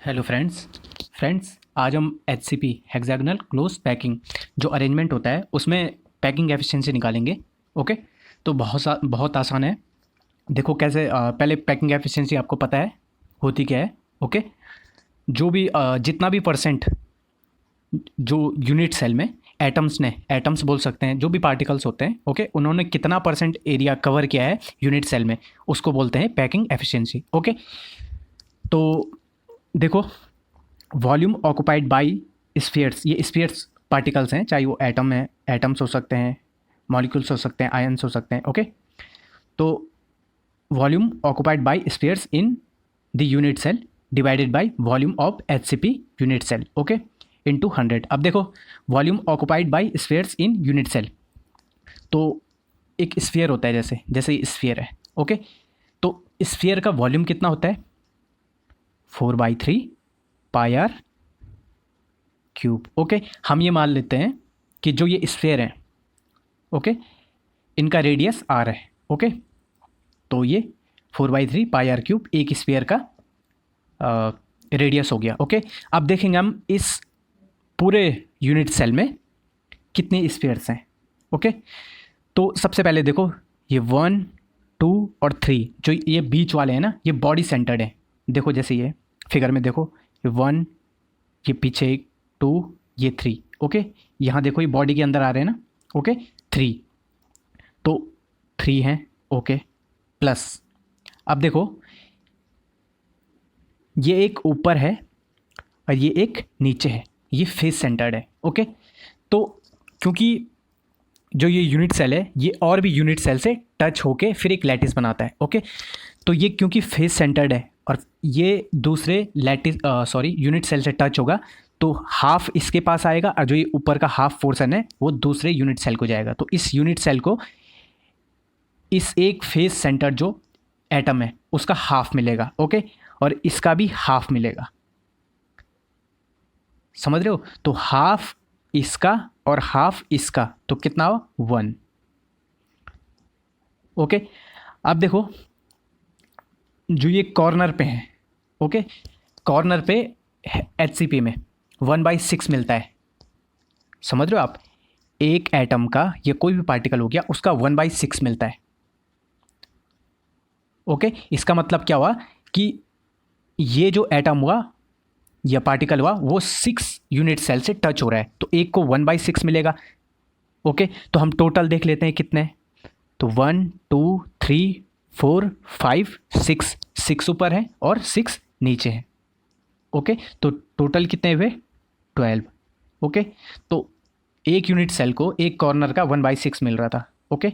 Hello friends आज हम H C P hexagonal close packing जो अरेंजमेंट होता है उसमें पैकिंग एफिशिएंसी निकालेंगे। ओके, तो बहुत आसान है। देखो कैसे पहले पैकिंग एफिशिएंसी आपको पता है होती क्या है। ओके, जो भी जितना भी परसेंट जो यूनिट सेल में एटम्स बोल सकते हैं, जो भी पार्टिकल्स होते हैं, ओके, उन्होंने कितना परसेंट एरिया कवर किया है यूनिट सेल में, उसको बोलते हैं पैकिंग एफिशिएंसी। ओके, तो देखो, वॉल्यूम ऑक्युपाइड बाई स्फीयर्स, ये स्फीयर्स पार्टिकल्स हैं, चाहे वो एटम है, एटम्स हो सकते हैं, मॉलिक्यूल्स हो सकते हैं, आयन्स हो सकते हैं। ओके, तो volume occupied by spheres in the unit cell divided by volume of H C P unit cell, okay, into 100। अब देखो, volume occupied by spheres in unit cell, तो एक स्फीयर होता है, जैसे जैसे स्फीयर है। ओके, तो स्फीयर का वॉल्यूम कितना होता है? 4/3 पाई आर क्यूब। ओके, हम ये मान लेते हैं कि जो ये स्फीयर है, ओके, इनका रेडियस आर है। ओके, तो ये 4/3 पाई आर क्यूब एक स्फीयर का रेडियस हो गया। ओके, अब देखेंगे हम इस पूरे यूनिट सेल में कितने स्फीयर्स हैं। ओके, तो सबसे पहले देखो, ये 1, 2 और 3 जो ये बीच वाले हैं ना, ये बॉडी सेंटर्ड है। देखो जैसे ये फिगर में देखो, ये 1, ये पीछे 2, ये 3। ओके, यहाँ देखो ये बॉडी के अंदर आ रहे हैं ना। ओके, 3, तो 3 हैं। ओके, प्लस अब देखो, ये एक ऊपर है और ये एक नीचे है, ये फेस सेंटर्ड है। ओके, तो क्योंकि जो ये यूनिट सेल है, ये और भी यूनिट सेल से टच होके फिर एक लैटिस बनाता है। ओके, तो ये क्योंकि फेस सेंटर्ड है और ये दूसरे यूनिट सेल से टच होगा, तो हाफ इसके पास आएगा और जो ये ऊपर का हाफ पोर्शन है वो दूसरे यूनिट सेल को जाएगा। तो इस यूनिट सेल को इस एक फेस सेंटर जो एटम है उसका हाफ मिलेगा। ओके, और इसका भी हाफ मिलेगा। समझ रहे हो? तो हाफ इसका और हाफ इसका, तो कितना हो? 1। ओके, अब देखो, जो ये कॉर्नर पे है, ओके, कॉर्नर पे एच सी पी में 1/6 मिलता है। समझ रहे हो आप? एक एटम का, ये कोई भी पार्टिकल हो गया, उसका 1/6 मिलता है। ओके, इसका मतलब क्या हुआ कि ये जो एटम हुआ या पार्टिकल हुआ वो 6 यूनिट सेल से टच हो रहा है, तो एक को 1/6 मिलेगा। ओके, तो हम टोटल देख लेते हैं कितने। तो 1, 2, 3, 4, 5, 6, 6 ऊपर है और 6 नीचे है। ओके, तो टोटल कितने हुए? 12। ओके, तो एक यूनिट सेल को एक कॉर्नर का 1/6 मिल रहा था। ओके,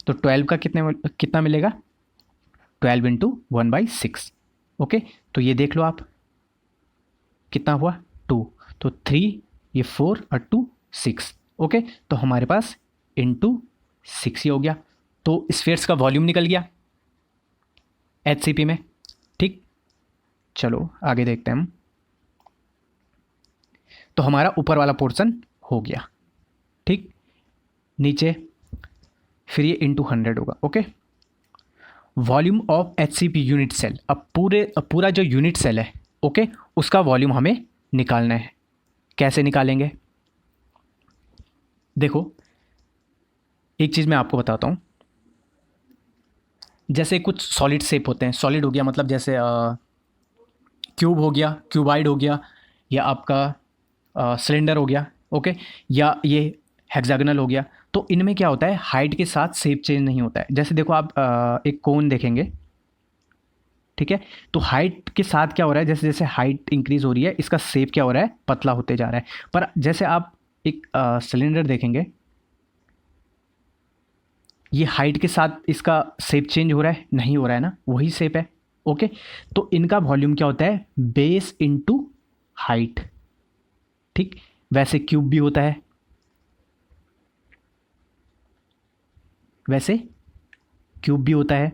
तो 12 का कितना मिलेगा? 12 इंटू 1/6। ओके, तो ये देख लो आप कितना हुआ? 2। तो 3, ये 4 और 2 6। ओके, तो हमारे पास इंटू 6 ही हो गया। तो स्फीयर्स का वॉल्यूम निकल गया एच सी पी में। ठीक, चलो आगे देखते हैं हम। तो हमारा ऊपर वाला पोर्शन हो गया। ठीक, नीचे फिर ये इंटू 100 होगा। Okay, volume of H C P unit cell. अब पूरा जो यूनिट सेल है, ओके, उसका वॉल्यूम हमें निकालना है। कैसे निकालेंगे? देखो, एक चीज़ मैं आपको बताता हूँ। जैसे कुछ सॉलिड शेप होते हैं, सॉलिड हो गया मतलब जैसे क्यूब हो गया, क्यूबाइड हो गया, या आपका सिलेंडर हो गया। ओके, या ये हेक्सागोनल हो गया। तो इनमें क्या होता है, हाइट के साथ शेप चेंज नहीं होता है। जैसे देखो आप एक कोन देखेंगे, ठीक है, तो हाइट के साथ क्या हो रहा है, जैसे जैसे हाइट इंक्रीज हो रही है, इसका शेप क्या हो रहा है, पतला होते जा रहा है। पर जैसे आप एक सिलेंडर देखेंगे, ये हाइट के साथ इसका शेप चेंज हो रहा है? नहीं हो रहा है ना, वही शेप है। ओके, तो इनका वॉल्यूम क्या होता है? Base into height. ठीक, वैसे क्यूब भी होता है, वैसे क्यूब भी होता है।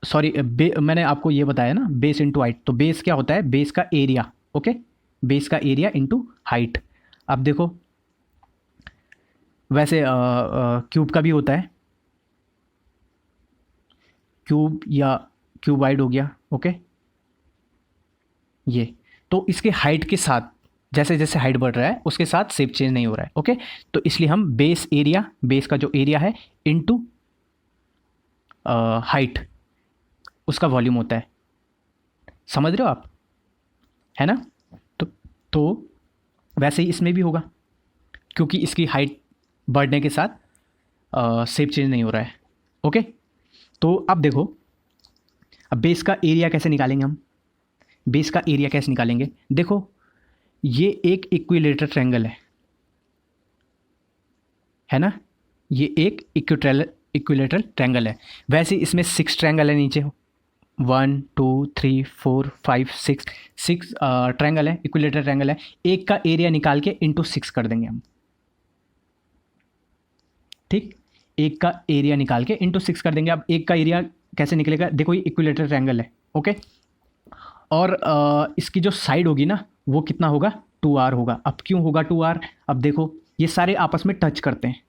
सॉरी, मैंने आपको ये बताया ना, बेस इनटू हाइट। तो बेस क्या होता है? बेस का एरिया। ओके, बेस का एरिया इनटू हाइट। अब देखो, वैसे क्यूब का भी होता है, क्यूब या क्यूबाइड हो गया। ओके, ये तो इसके हाइट के साथ जैसे जैसे हाइट बढ़ रहा है उसके साथ शेप चेंज नहीं हो रहा है। ओके, तो इसलिए हम बेस एरिया, बेस का जो एरिया है इनटू हाइट, उसका वॉल्यूम होता है। समझ रहे हो आप, है ना? तो वैसे ही इसमें भी होगा, क्योंकि इसकी हाइट बढ़ने के साथ शेप चेंज नहीं हो रहा है। ओके, तो अब देखो, अब बेस का एरिया कैसे निकालेंगे हम? बेस का एरिया कैसे निकालेंगे? देखो, ये एक इक्विलेटरल ट्रायंगल है ना? ये एक इक्विलेटरल ट्रायंगल है। वैसे इसमें 6 ट्रायंगल है नीचे, 1 2 3 4 5 6 ट्रायंगल है, इक्विलेटरल ट्रायंगल है। एक का एरिया निकाल के इंटू 6 कर देंगे हम। ठीक, एक का एरिया निकाल के इंटू 6 कर देंगे। अब एक का एरिया कैसे निकलेगा? देखो, ये इक्विलेटरल ट्रायंगल है। ओके, और इसकी जो साइड होगी ना, वो कितना होगा? 2r होगा। अब क्यों होगा 2r? अब देखो, ये सारे आपस में टच करते हैं,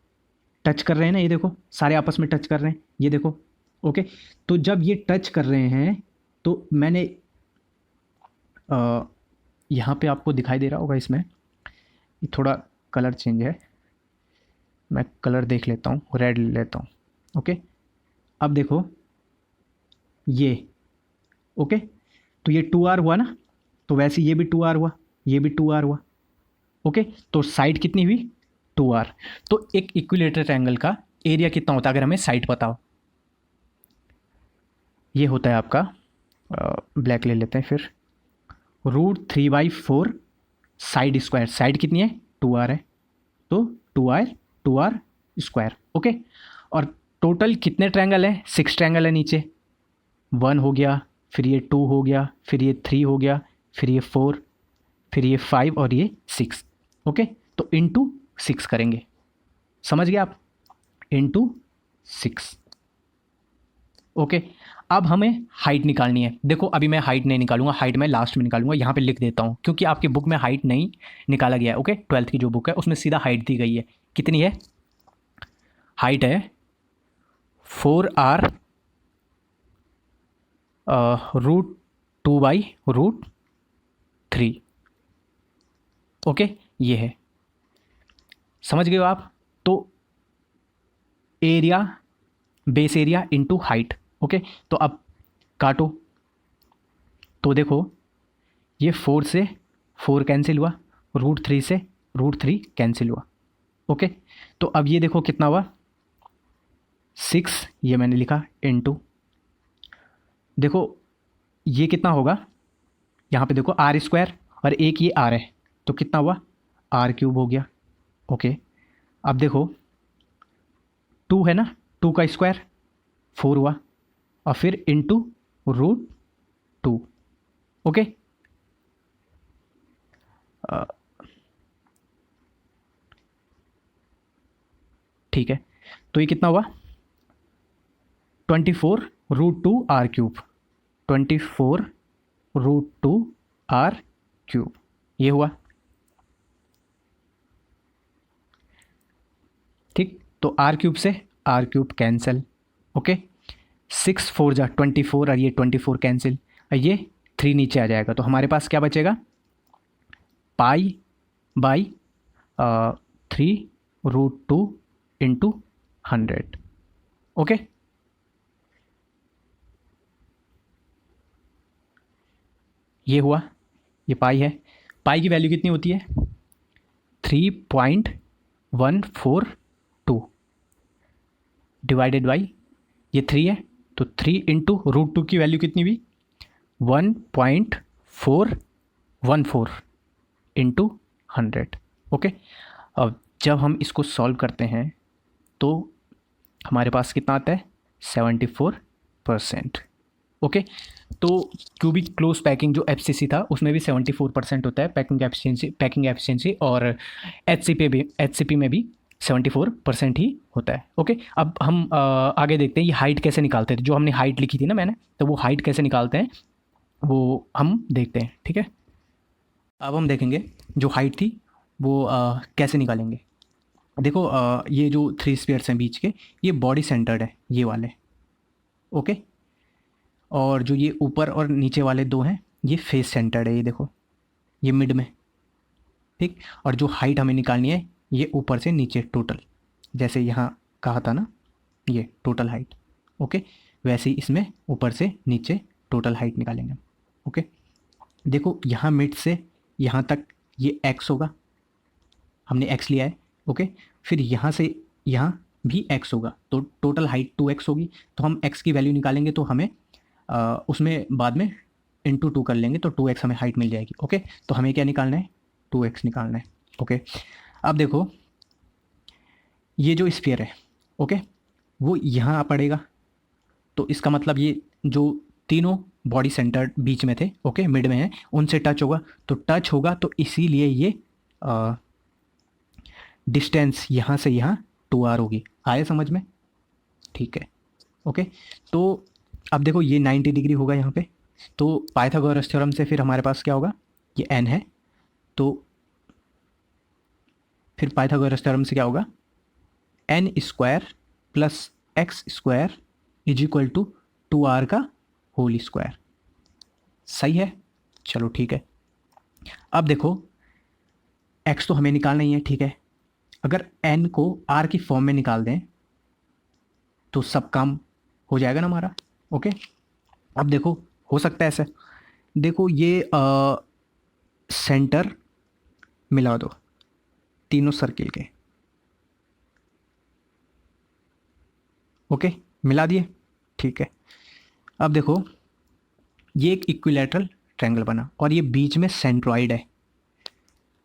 टच कर रहे हैं ना, ये देखो सारे आपस में टच कर रहे हैं, ये देखो। ओके, तो जब ये टच कर रहे हैं तो मैंने यहाँ पे आपको दिखाई दे रहा होगा, इसमें ये थोड़ा कलर चेंज है, मैं कलर देख लेता हूँ, रेड ले लेता हूँ। ओके, अब देखो ये, ओके, तो ये 2r हुआ ना, तो वैसे ये भी 2r हुआ, ये भी 2r हुआ। ओके, तो साइड कितनी हुई? 2r। तो एक इक्विलेटरल ट्रायंगल का एरिया कितना होता है अगर हमें साइड पता हो? ये होता है आपका, ब्लैक ले लेते हैं फिर, √3/4 साइड स्क्वायर। साइड कितनी है? 2r है, तो 2r स्क्वायर। ओके, और टोटल कितने ट्रायंगल हैं? 6 ट्रायंगल है नीचे, 1 हो गया, फिर ये 2 हो गया, फिर ये 3 हो गया, फिर ये 4, फिर ये 5 और ये 6। ओके, तो इंटू 6 करेंगे। समझ गए आप? इंटू 6। ओके, अब हमें हाइट निकालनी है। देखो, अभी मैं हाइट नहीं निकालूंगा, हाइट मैं लास्ट में निकालूंगा। यहाँ पे लिख देता हूँ, क्योंकि आपकी बुक में हाइट नहीं निकाला गया है। ओके, 12th की जो बुक है उसमें सीधा हाइट दी गई है। कितनी है हाइट? है 4r √2/√3। ओके, ये है। समझ गए हो आप? तो area, base area into height. Okay, तो अब काटो, तो देखो ये 4 से 4 कैंसिल हुआ, √3 से √3 कैंसिल हुआ। ओके, तो अब ये देखो कितना हुआ? 6, ये मैंने लिखा इंटू, देखो ये कितना होगा? यहाँ पे देखो r² और एक ये r है, तो कितना हुआ? r³ हो गया। ओके, अब देखो 2 है ना, 2 का स्क्वायर 4 हुआ, और फिर इंटू √2। ओके, ठीक है, तो ये कितना हुआ? 24 √2r³, 24 √2r³, ये हुआ। ठीक, तो r³ से r³ कैंसिल। ओके, 6 4 जा 24 और ये 24 कैंसिल, और ये 3 नीचे आ जाएगा, तो हमारे पास क्या बचेगा? π/3 √2 इंटू 100। ओके, ये हुआ, ये पाई है। पाई की वैल्यू कितनी होती है? 3.142 डिवाइडेड बाई, ये 3 है, तो 3 इंटू √2 की वैल्यू कितनी हुई? 1.414 इंटू 100। ओके, अब जब हम इसको सॉल्व करते हैं तो हमारे पास कितना आता है? 74%। ओके, तो क्यूबिक क्लोज पैकिंग जो FCC था उसमें भी 74% होता है पैकिंग एफिशिएंसी, और HCP में भी 74% ही होता है। ओके, अब हम आगे देखते हैं ये हाइट कैसे निकालते थे। जो हमने हाइट लिखी थी ना मैंने, तो वो हाइट कैसे निकालते हैं वो हम देखते हैं। ठीक है, अब हम देखेंगे जो हाइट थी वो कैसे निकालेंगे। देखो, ये जो 3 स्फीयर्स हैं बीच के, ये बॉडी सेंटर्ड है, ये वाले। ओके, और जो ये ऊपर और नीचे वाले 2 हैं ये फेस सेंटर्ड है, ये देखो। ये मिड में, ठीक। और जो हाइट हमें निकालनी है ये ऊपर से नीचे टोटल, जैसे यहाँ कहा था ना ये टोटल हाइट, ओके। वैसे ही इसमें ऊपर से नीचे टोटल हाइट निकालेंगे, ओके। देखो यहाँ मिड से यहाँ तक ये x होगा, हमने x लिया है, ओके। फिर यहाँ से यहाँ भी x होगा, तो टोटल हाइट 2x होगी। तो हम x की वैल्यू निकालेंगे तो हमें उसमें बाद में इंटू 2 कर लेंगे, तो 2x हमें हाइट मिल जाएगी, ओके। तो हमें क्या निकालना है, 2x निकालना है, ओके। अब देखो ये जो स्फीयर है, ओके, वो यहाँ पड़ेगा, तो इसका मतलब ये जो तीनों बॉडी सेंटर बीच में थे, ओके, मिड में है, उनसे टच होगा, तो टच होगा, तो इसीलिए ये डिस्टेंस यहाँ से यहाँ 2r होगी। आया समझ में? ठीक है, ओके। तो अब देखो ये 90 डिग्री होगा यहाँ पे, तो पाइथागोरस थ्योरम से फिर हमारे पास क्या होगा, ये n है, तो फिर पाइथागोरस थ्योरम से क्या होगा, n square plus x square is equal to 2r का होल स्क्वायर। सही है, चलो ठीक है। अब देखो x तो हमें निकालना ही है, ठीक है। अगर n को r की फॉर्म में निकाल दें तो सब काम हो जाएगा ना हमारा, ओके। अब देखो हो सकता है ऐसे, देखो ये सेंटर मिला दो तीनों सर्किल के, ओके, मिला दिए, ठीक है। अब देखो ये एक इक्विलैटरल ट्रायंगल बना और ये बीच में सेंट्रॉइड है,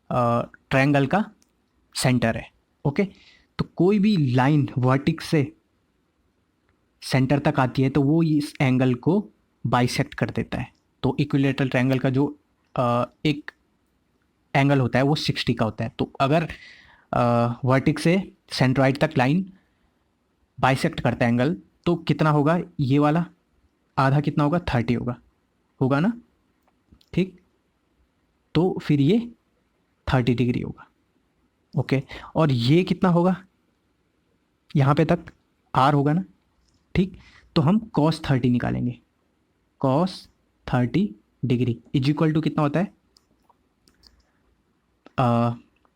ट्रायंगल का सेंटर है, ओके। तो कोई भी लाइन वर्टिक्स से सेंटर तक आती है तो वो इस एंगल को बाइसेक्ट कर देता है। तो इक्विलैटरल ट्रायंगल का जो एक एंगल होता है वो 60 का होता है। तो अगर वर्टिक्स से सेंट्रॉइड तक लाइन बाइसेक्ट करता है एंगल, तो कितना होगा, ये वाला आधा कितना होगा, 30 होगा, होगा ना, ठीक। तो फिर ये 30 डिग्री होगा, ओके। और ये कितना होगा, यहाँ पे तक r होगा ना, ठीक। तो हम cos 30 निकालेंगे, cos 30 degree is equal to कितना होता है,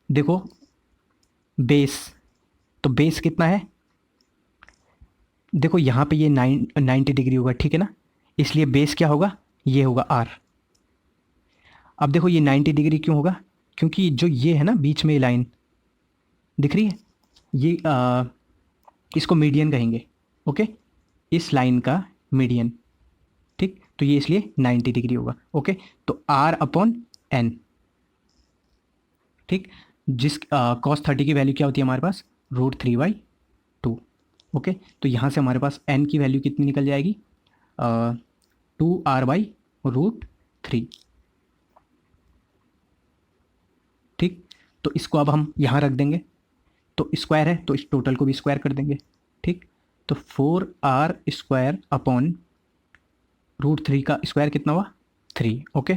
देखो बेस, तो बेस कितना है, देखो यहाँ पे ये 90 डिग्री होगा, ठीक है ना, इसलिए बेस क्या होगा, ये होगा r। अब देखो ये 90 डिग्री क्यों होगा, क्योंकि जो ये है ना बीच में ये लाइन दिख रही है, ये इसको मीडियन कहेंगे, ओके, इस लाइन का मीडियन, ठीक। तो ये इसलिए 90 डिग्री होगा, ओके। तो r अपॉन n, ठीक। जिस cos 30 की वैल्यू क्या होती है हमारे पास, √3/2, ओके। तो यहाँ से हमारे पास n की वैल्यू कितनी निकल जाएगी, 2r/√3, ठीक। तो इसको अब हम यहाँ रख देंगे, तो स्क्वायर है तो इस टोटल को भी स्क्वायर कर देंगे, ठीक। तो 4r² अपॉन √3 का स्क्वायर कितना हुआ, 3, okay,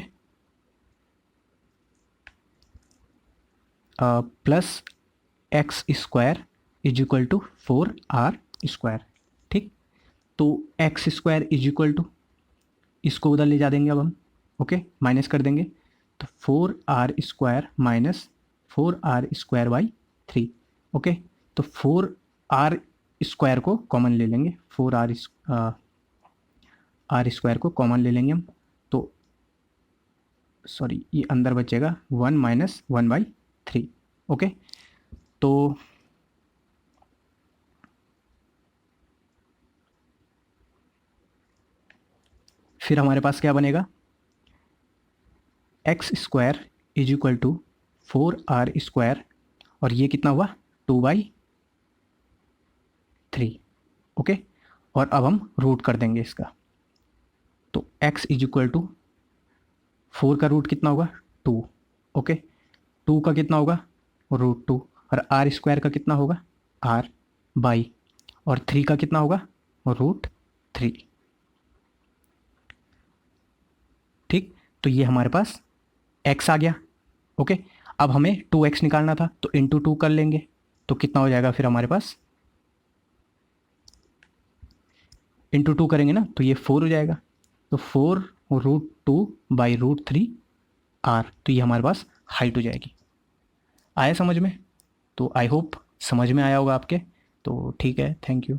plus x² is equal to 4r², ठीक। तो x² इज इक्वल टू, इसको उधर ले जा देंगे अब हम, ओके, माइनस कर देंगे, तो 4r² माइनस 4r²/3, ओके। तो 4r² को कॉमन ले लेंगे, 4r² को कॉमन ले लेंगे हम, तो सॉरी ये अंदर बचेगा 1 माइनस 1/3, ओके। तो फिर हमारे पास क्या बनेगा, x² is equal to 4r², और ये कितना हुआ, 2/3, ओके। और अब हम रूट कर देंगे इसका, तो x इज इक्वल टू 4 का रूट कितना होगा, 2, ओके। 2 का कितना होगा, √2, और r² का कितना होगा, r/, और 3 का कितना होगा, √3, ठीक। तो ये हमारे पास x आ गया, ओके। अब हमें 2x निकालना था, तो इंटू 2 कर लेंगे, तो कितना हो जाएगा फिर हमारे पास, इंटू 2 करेंगे ना तो ये 4 हो जाएगा, तो 4 √2/√3 आर, तो ये हमारे पास हाइट हो जाएगी। आया समझ में? तो आई होप समझ में आया होगा आपके। तो ठीक है, थैंक यू।